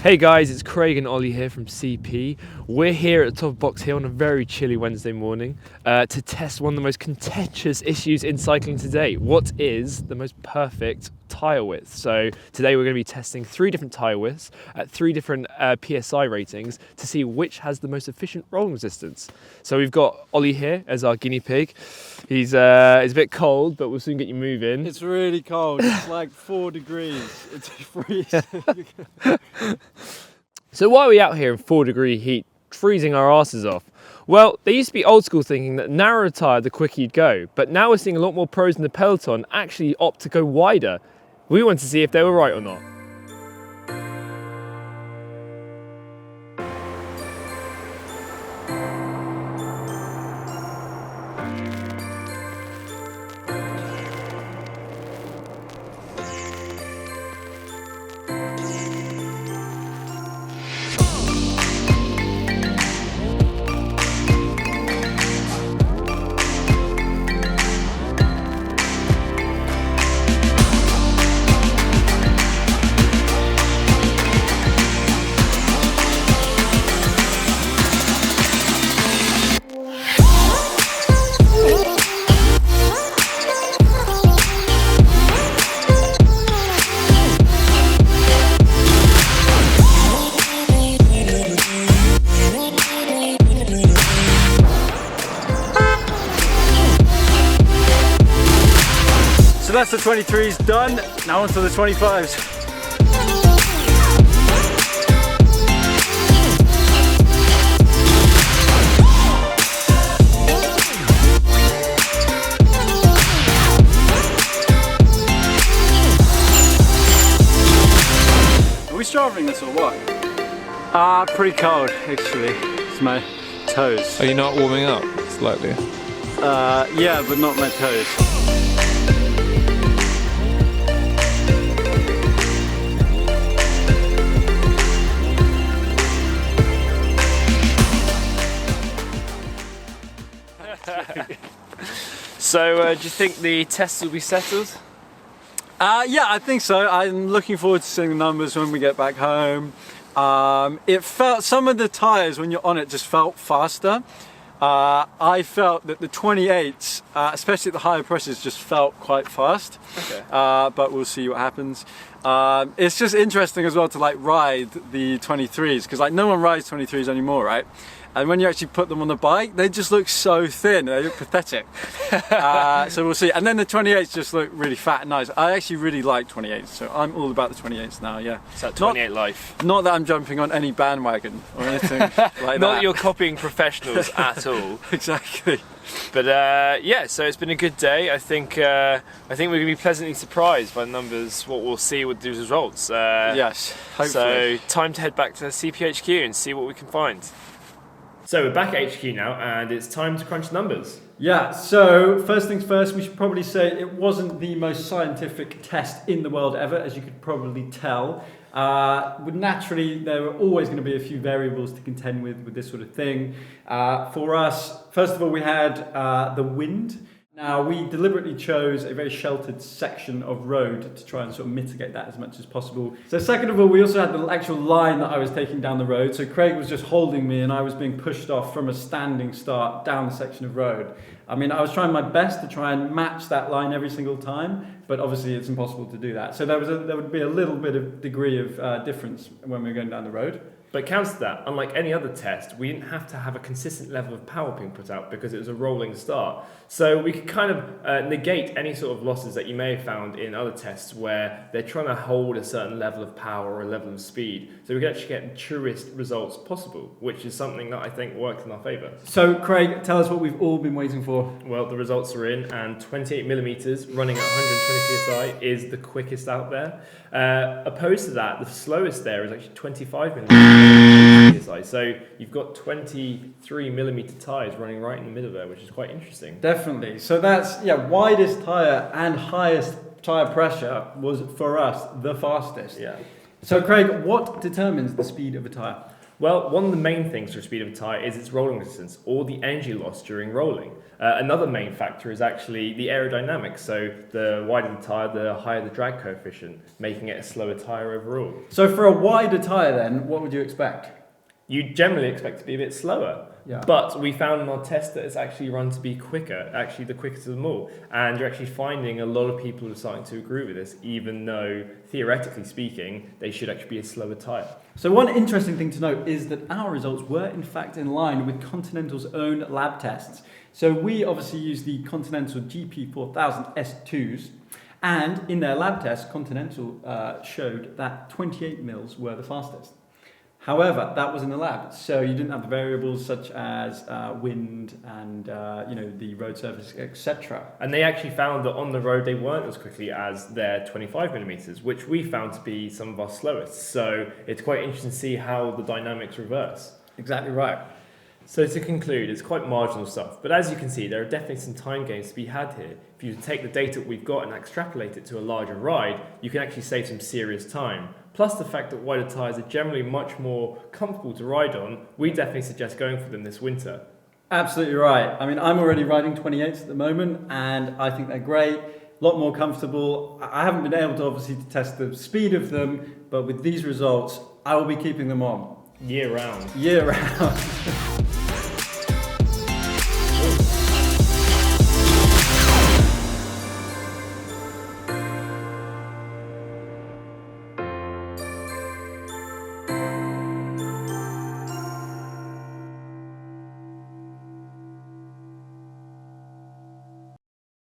Hey guys, it's Craig and Ollie here from CP. We're here at the top of Box Hill on a very chilly Wednesday morning to test one of the most contentious issues in cycling today. What is the most perfect tyre width? So today we're going to be testing 3 different tyre widths at 3 different PSI ratings to see which has the most efficient rolling resistance. So we've got Ollie here as our guinea pig. He's a bit cold, but we'll soon get you moving. It's really cold. It's like 4 degrees. It's freezing. So why are we out here in 4-degree heat, freezing our asses off? Well, there used to be old school thinking that narrower tyre the quicker you'd go, but now we're seeing a lot more pros in the peloton actually opt to go wider. We want to see if they were right or not. So that's the 23s done. Now on to the 25s. Are we starving this or what? Pretty cold actually. It's my toes. Are you not warming up slightly? Yeah, but not my toes. So do you think the test will be settled? Yeah, I think so. I'm looking forward to seeing the numbers when we get back home. It felt, some of the tyres when you're on it just felt faster. I felt that the 28s, especially at the higher pressures, just felt quite fast. Okay. But we'll see what happens. It's just interesting as well to like ride the 23s because like no one rides 23s anymore, right? And when you actually put them on the bike, they just look so thin. They look pathetic. So we'll see. And then the 28s just look really fat and nice. I actually really like 28s, so I'm all about the 28s now. Yeah. It's that 28 life. Not that I'm jumping on any bandwagon or anything like that. Not that you're copying professionals at all. Exactly. But yeah, so it's been a good day. I think we're going to be pleasantly surprised by the numbers, what we'll see with these results. Yes, hopefully. So time to head back to CPHQ and see what we can find. So we're back at HQ now and it's time to crunch numbers. Yeah, so first things first, we should probably say it wasn't the most scientific test in the world ever, as you could probably tell. Naturally, there were always going to be a few variables to contend with this sort of thing. For us, first of all, we had the wind. Now, we deliberately chose a very sheltered section of road to try and sort of mitigate that as much as possible. So second of all, we also had the actual line that I was taking down the road. So Craig was just holding me and I was being pushed off from a standing start down the section of road. I mean, I was trying my best to try and match that line every single time, but obviously it's impossible to do that. So there would be a little bit of degree of difference when we were going down the road. But counter to that, unlike any other test, we didn't have to have a consistent level of power being put out because it was a rolling start. So we could kind of negate any sort of losses that you may have found in other tests where they're trying to hold a certain level of power or a level of speed. So we could actually get the truest results possible, which is something that I think worked in our favour. So Craig, tell us what we've all been waiting for. Well, the results are in, and 28 millimeters running at 120 psi is the quickest out there. Opposed to that, the slowest there is actually 25 millimeters psi. So you've got 23 millimeter tyres running right in the middle there, which is quite interesting. Definitely. So that's, widest tyre and highest tyre pressure was for us the fastest. Yeah. So Craig, what determines the speed of a tyre? Well, one of the main things for speed of a tyre is its rolling resistance, or the energy loss during rolling. Another main factor is actually the aerodynamics, so the wider the tyre, the higher the drag coefficient, making it a slower tyre overall. So for a wider tyre then, what would you expect? You generally expect it to be a bit slower, Yeah. but we found in our test that it's actually run to be quicker, actually the quickest of them all. And you're actually finding a lot of people are starting to agree with this, even though, theoretically speaking, they should actually be a slower tyre. So one interesting thing to note is that our results were in fact in line with Continental's own lab tests. So we obviously used the Continental GP4000 S2s, and in their lab test, Continental showed that 28 mils were the fastest. However, that was in the lab, so you didn't have the variables such as wind and the road surface, etc. And they actually found that on the road they weren't as quickly as their 25 millimeters, which we found to be some of our slowest. So it's quite interesting to see how the dynamics reverse. Exactly right. So to conclude, it's quite marginal stuff, but as you can see, there are definitely some time gains to be had here. If you take the data that we've got and extrapolate it to a larger ride, you can actually save some serious time. Plus the fact that wider tyres are generally much more comfortable to ride on, we definitely suggest going for them this winter. Absolutely right. I mean, I'm already riding 28s at the moment, and I think they're great, a lot more comfortable. I haven't been able to obviously to test the speed of them, but with these results, I will be keeping them on. Year round. Year round.